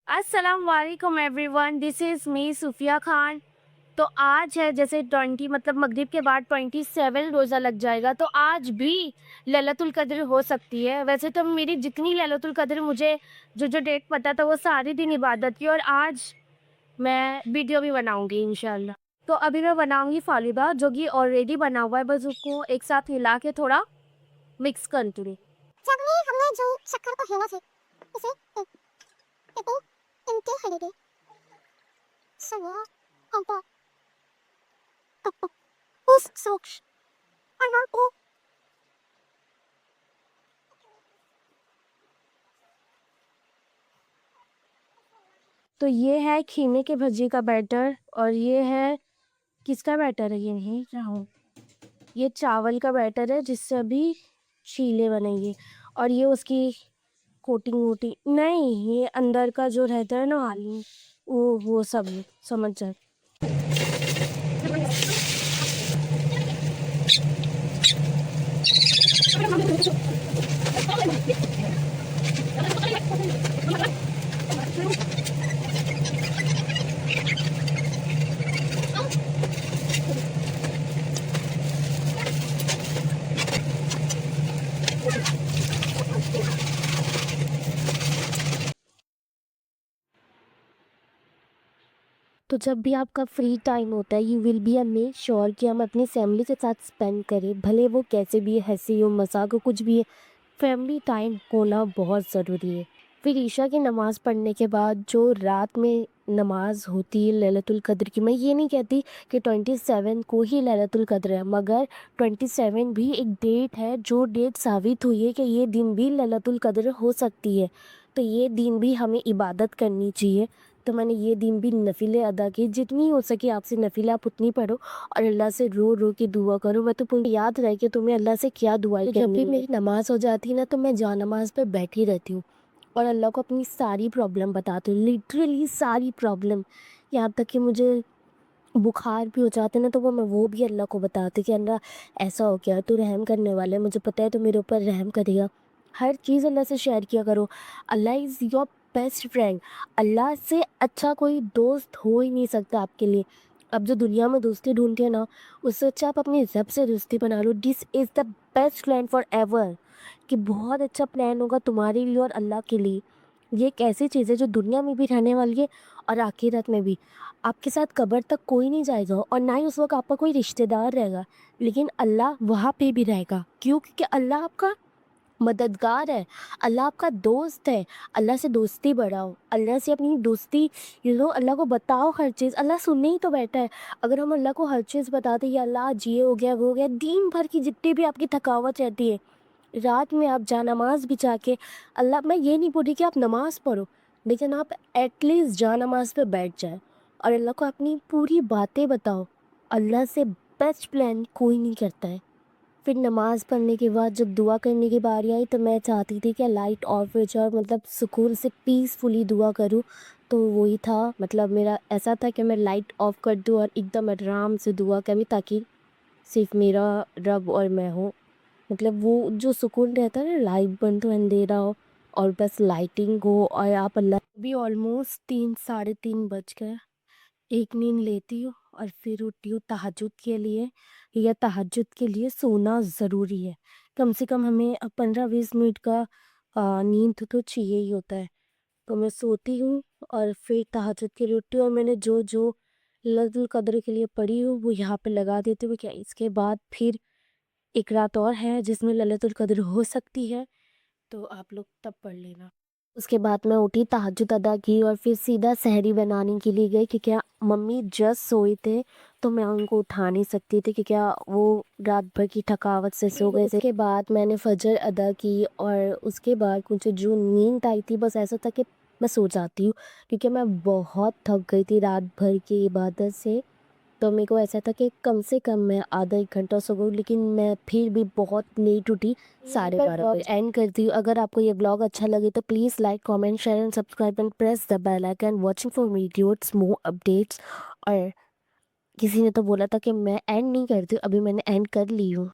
السلام علیکم every one, دس از می صوفیہ خان۔ تو آج ہے جیسے 20 مطلب مغرب کے بعد 27 روزہ لگ جائے گا، تو آج بھی لیلۃ القدر ہو سکتی ہے۔ ویسے تو میری جتنی لیلۃ القدر مجھے جو ڈیٹ پتہ تھا وہ ساری دن عبادت کی، اور آج میں ویڈیو بھی بناؤں گی انشاءاللہ۔ تو ابھی میں بناؤں گی فالودہ جو کہ آلریڈی بنا ہوا ہے، بس اس کو ایک ساتھ ہلا کے تھوڑا مکس کر دوں گی۔ ہم نے جو شکر کو ہلا تھے اسے انتے ہلے سوا ہمپا اس سوکش انار کو تو یہ ہے کھینے کے بھجی کا بیٹر، اور یہ ہے کس کا بیٹر ہے؟ یہ نہیں چاہوں، یہ چاول کا بیٹر ہے جس سے ابھی چیلے بنیں گے، اور یہ اس کی کوٹنگ ووٹنگ نہیں، یہ اندر کا جو رہتا ہے نا آلو وہ سب سمجھ جائے۔ تو جب بھی آپ کا فری ٹائم ہوتا ہے you will be make sure کہ ہم اپنی فیملی کے ساتھ اسپینڈ کریں، بھلے وہ کیسے بھی ہنسی ہو مذاق ہو کچھ بھی ہے، فیملی ٹائم ہونا بہت ضروری ہے۔ پھر عشاء کی نماز پڑھنے کے بعد جو رات میں نماز ہوتی ہے لیلۃ القدر کی، میں یہ نہیں کہتی کہ 27 کو ہی لیلۃ القدر ہے، مگر 27 بھی ایک ڈیٹ ہے جو ڈیٹ ثابت ہوئی ہے کہ یہ دن بھی لیلۃ القدر ہو سکتی ہے، تو یہ دن بھی ہمیں عبادت کرنی چاہیے۔ تو میں نے یہ دن بھی نفلیں ادا کی، جتنی ہو سکے آپ سے نفلیں آپ اتنی پڑھو اور اللہ سے رو رو کے دعا کرو۔ میں تو پوری یاد رہے کہ تمہیں اللہ سے کیا دعا کرنی ہے۔ جب بھی میری نماز ہو جاتی ہے نا تو میں جا نماز پہ بیٹھی رہتی ہوں اور اللہ کو اپنی ساری پرابلم بتاتی ہوں، لٹرلی ساری پرابلم، یہاں تک کہ مجھے بخار بھی ہو جاتے نا تو وہ بھی اللہ کو بتاتے کہ اللہ ایسا ہو گیا، تو رحم کرنے والا ہے، مجھے پتہ ہے تو میرے اوپر رحم کرے گا۔ ہر چیز اللہ سے شیئر کیا کرو، اللہ از یور بیسٹ فرینڈ، اللہ سے اچھا کوئی دوست ہو ہی نہیں سکتا آپ کے لیے۔ اب جو دنیا میں دوستی ڈھونڈتے ہیں نا اس سے اچھا آپ اپنی رب سے دوستی بنا لو، this is the best plan for ever, کہ بہت اچھا پلان ہوگا تمہارے لیے اور اللہ کے لیے۔ یہ ایک ایسی چیز ہے جو دنیا میں بھی رہنے والی ہے اور آخرت میں بھی۔ آپ کے ساتھ قبر تک کوئی نہیں جائے گا اور نہ ہی اس وقت آپ کا کوئی رشتہ دار رہے گا، لیکن اللہ وہاں پہ بھی رہے گا، کیوں؟ کیونکہ اللہ آپ کا مددگار ہے، اللہ آپ کا دوست ہے۔ اللہ سے دوستی بڑھاؤ، اللہ سے اپنی دوستی اللہ کو بتاؤ ہر چیز، اللہ سننے ہی تو بیٹھا ہے۔ اگر ہم اللہ کو ہر چیز بتاتے یا اللہ آج یہ ہو گیا وہ ہو گیا، دن بھر کی جتنی بھی آپ کی تھکاوٹ رہتی ہے رات میں آپ جا نماز بھی جا کے اللہ، میں یہ نہیں بول رہی کہ آپ نماز پڑھو، لیکن آپ ایٹ لیسٹ جا نماز پہ بیٹھ جائیں اور اللہ کو اپنی پوری باتیں بتاؤ۔ اللہ سے بیسٹ پلان کوئی نہیں کرتا ہے۔ پھر نماز پڑھنے کے بعد جب دعا کرنے کی باری آئی تو میں چاہتی تھی کہ لائٹ آف ہو جائے، مطلب سکون سے پیسفلی دعا کروں، تو وہی تھا، مطلب میرا ایسا تھا کہ میں لائٹ آف کر دوں اور ایک دم آرام سے دعا کروں تاکہ صرف میرا رب اور میں ہوں۔ مطلب وہ جو سکون رہتا ہے نا، لائٹ بند ہو اندھیرا ہو اور بس لائٹنگ ہو اور آپ اللہ بھی۔ آلموسٹ 3 ساڑھے 3 بج گئے، ایک نیند لیتی ہوں اور پھر اٹھتی ہوں تہجد کے لیے، یا تہجد کے لیے سونا ضروری ہے، کم سے کم ہمیں 15-20 منٹ کا نیند تو چاہیے ہی ہوتا ہے۔ تو میں سوتی ہوں اور پھر تہجد کے لیے اٹھتی ہوں، اور میں نے جو لیلۃ القدر کے لیے پڑھی ہوں وہ یہاں پہ لگا دیتی ہوں کہ اس کے بعد پھر ایک رات اور ہے جس میں لیلۃ القدر ہو سکتی ہے، تو آپ لوگ تب پڑھ لینا۔ اس کے بعد میں اٹھی، تہجد ادا کی اور پھر سیدھا سحری بنانے کے لیے گئی، کیونکہ ممی جسٹ سوئے تھے تو میں ان کو اٹھا نہیں سکتی تھی کیونکہ وہ رات بھر کی تھکاوٹ سے سو گئے تھے۔ اس کے بعد میں نے فجر ادا کی اور اس کے بعد مجھے جو نیند آئی تھی بس ایسا تھا کہ میں سو جاتی ہوں، کیونکہ میں بہت تھک گئی تھی رات بھر کی عبادت سے۔ تو میرے کو ایسا تھا کہ کم سے کم میں آدھا ایک گھنٹہ سو گئی، لیکن میں پھر بھی بہت لیٹ اٹھی، 12:30 بجے۔ اینڈ کرتی ہوں، اگر آپ کو یہ بلاگ اچھا لگے تو please like, comment, share and subscribe and press the bell icon, watching for videos more updates. اور کسی نے تو بولا تھا کہ میں اینڈ نہیں کرتی ہوں، ابھی میں نے اینڈ کر لی ہوں۔